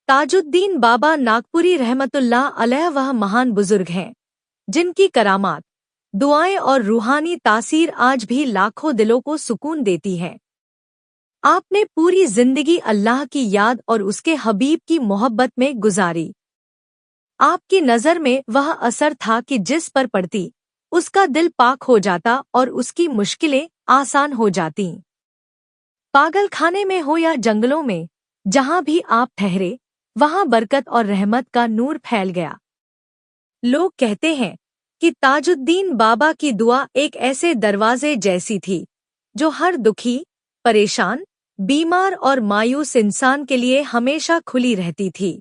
ताजुद्दीन बाबा नागपुरी रहमतुल्लाह अलैह वह महान बुजुर्ग हैं जिनकी करामात, दुआएं और रूहानी तासीर आज भी लाखों दिलों को सुकून देती है। आपने पूरी जिंदगी अल्लाह की याद और उसके हबीब की मोहब्बत में गुजारी। आपकी नज़र में वह असर था कि जिस पर पड़ती उसका दिल पाक हो जाता और उसकी मुश्किलें आसान हो जातीं। पागलखाने में हो या जंगलों में, जहां भी आप ठहरे वहां बरकत और रहमत का नूर फैल गया। लोग कहते हैं कि ताजुद्दीन बाबा की दुआ एक ऐसे दरवाजे जैसी थी जो हर दुखी, परेशान, बीमार और मायूस इंसान के लिए हमेशा खुली रहती थी।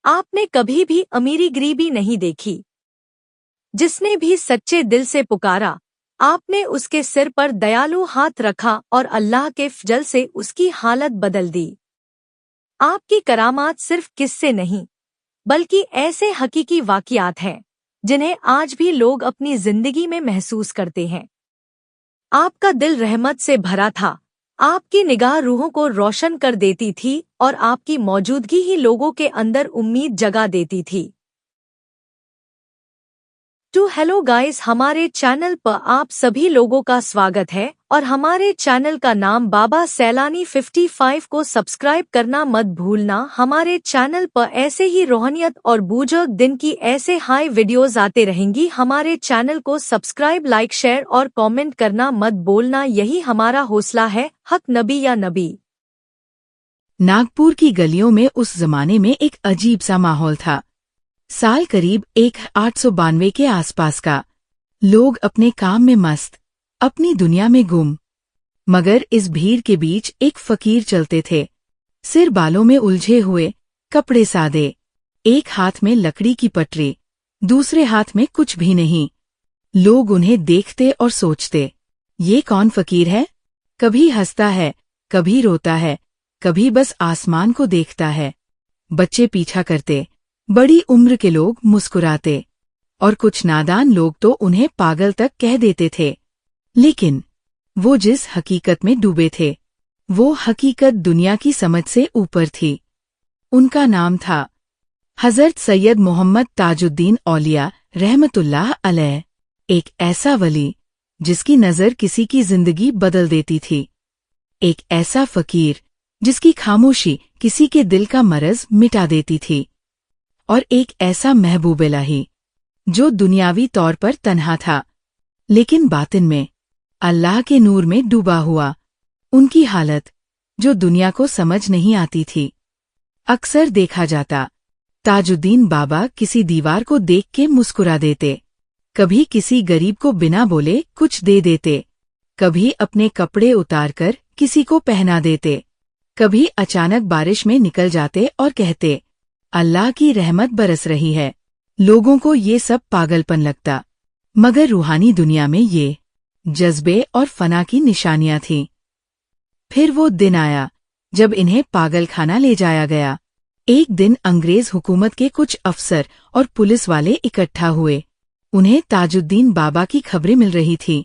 आपने कभी भी अमीरी गरीबी नहीं देखी। जिसने भी सच्चे दिल से पुकारा, आपने उसके सिर पर दयालु हाथ रखा और अल्लाह के फजल से उसकी हालत बदल दी। आपकी करामात सिर्फ किस्से नहीं, बल्कि ऐसे हकीकी वाक़ियात हैं जिन्हें आज भी लोग अपनी जिंदगी में महसूस करते हैं। आपका दिल रहमत से भरा था, आपकी निगाह रूहों को रोशन कर देती थी और आपकी मौजूदगी ही लोगों के अंदर उम्मीद जगा देती थी। हेलो गाइस, हमारे चैनल पर आप सभी लोगों का स्वागत है और हमारे चैनल का नाम बाबा सैलानी 55 को सब्सक्राइब करना मत भूलना। हमारे चैनल पर ऐसे ही रोहनियत और बुजुर्ग दिन की ऐसे हाई वीडियोस आते रहेंगी। हमारे चैनल को सब्सक्राइब, लाइक, शेयर और कमेंट करना मत भूलना। यही हमारा हौसला है। हक नबी या नबी। नागपुर की गलियों में उस जमाने में एक अजीब सा माहौल था। साल करीब 1892 के आसपास का। लोग अपने काम में मस्त, अपनी दुनिया में गुम। मगर इस भीड़ के बीच एक फकीर चलते थे, सिर बालों में उलझे हुए, कपड़े सादे, एक हाथ में लकड़ी की पटरी, दूसरे हाथ में कुछ भी नहीं। लोग उन्हें देखते और सोचते, ये कौन फकीर है? कभी हंसता है, कभी रोता है, कभी बस आसमान को देखता है। बच्चे पीछा करते, बड़ी उम्र के लोग मुस्कुराते और कुछ नादान लोग तो उन्हें पागल तक कह देते थे। लेकिन वो जिस हकीकत में डूबे थे, वो हकीकत दुनिया की समझ से ऊपर थी। उनका नाम था हजरत सैयद मोहम्मद ताजुद्दीन औलिया रहमतुल्लाह अलैह। एक ऐसा वली जिसकी नज़र किसी की जिंदगी बदल देती थी। एक ऐसा फकीर जिसकी खामोशी किसी के दिल का मरज मिटा देती थी। और एक ऐसा महबूब इलाही जो दुनियावी तौर पर तन्हा था, लेकिन बातिन में अल्लाह के नूर में डूबा हुआ। उनकी हालत जो दुनिया को समझ नहीं आती थी। अक्सर देखा जाता, ताजुद्दीन बाबा किसी दीवार को देख के मुस्कुरा देते, कभी किसी गरीब को बिना बोले कुछ दे देते, कभी अपने कपड़े उतारकर किसी को पहना देते, कभी अचानक बारिश में निकल जाते और कहते, अल्लाह की रहमत बरस रही है। लोगों को ये सब पागलपन लगता, मगर रूहानी दुनिया में ये जज्बे और फना की निशानियां थीं। फिर वो दिन आया जब इन्हें पागलखाना ले जाया गया। एक दिन अंग्रेज हुकूमत के कुछ अफसर और पुलिस वाले इकट्ठा हुए। उन्हें ताजुद्दीन बाबा की खबरें मिल रही थी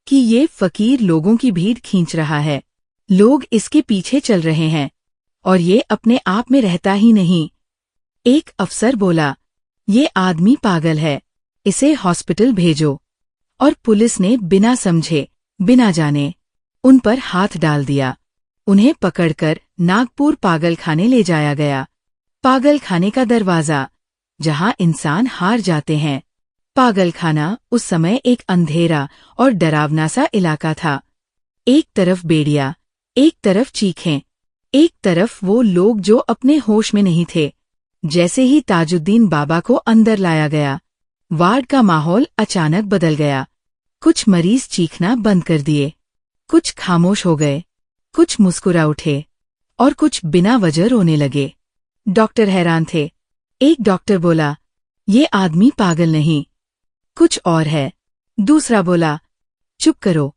कि ये फकीर लोगों की भीड़ खींच रहा है, लोग इसके पीछे चल रहे हैं और ये अपने आप में रहता ही नहीं। एक अफसर बोला, ये आदमी पागल है, इसे हॉस्पिटल भेजो। और पुलिस ने बिना समझे, बिना जाने उन पर हाथ डाल दिया। उन्हें पकड़कर नागपुर पागलखाने ले जाया गया। पागलखाने का दरवाजा, जहां इंसान हार जाते हैं। पागलखाना उस समय एक अंधेरा और डरावना सा इलाका था। एक तरफ बेड़िया, एक तरफ चीखें, एक तरफ वो लोग जो अपने होश में नहीं थे। जैसे ही ताजुद्दीन बाबा को अंदर लाया गया, वार्ड का माहौल अचानक बदल गया। कुछ मरीज चीखना बंद कर दिए, कुछ खामोश हो गए, कुछ मुस्कुरा उठे और कुछ बिना वजह रोने लगे। डॉक्टर हैरान थे। एक डॉक्टर बोला, ये आदमी पागल नहीं, कुछ और है। दूसरा बोला, चुप करो,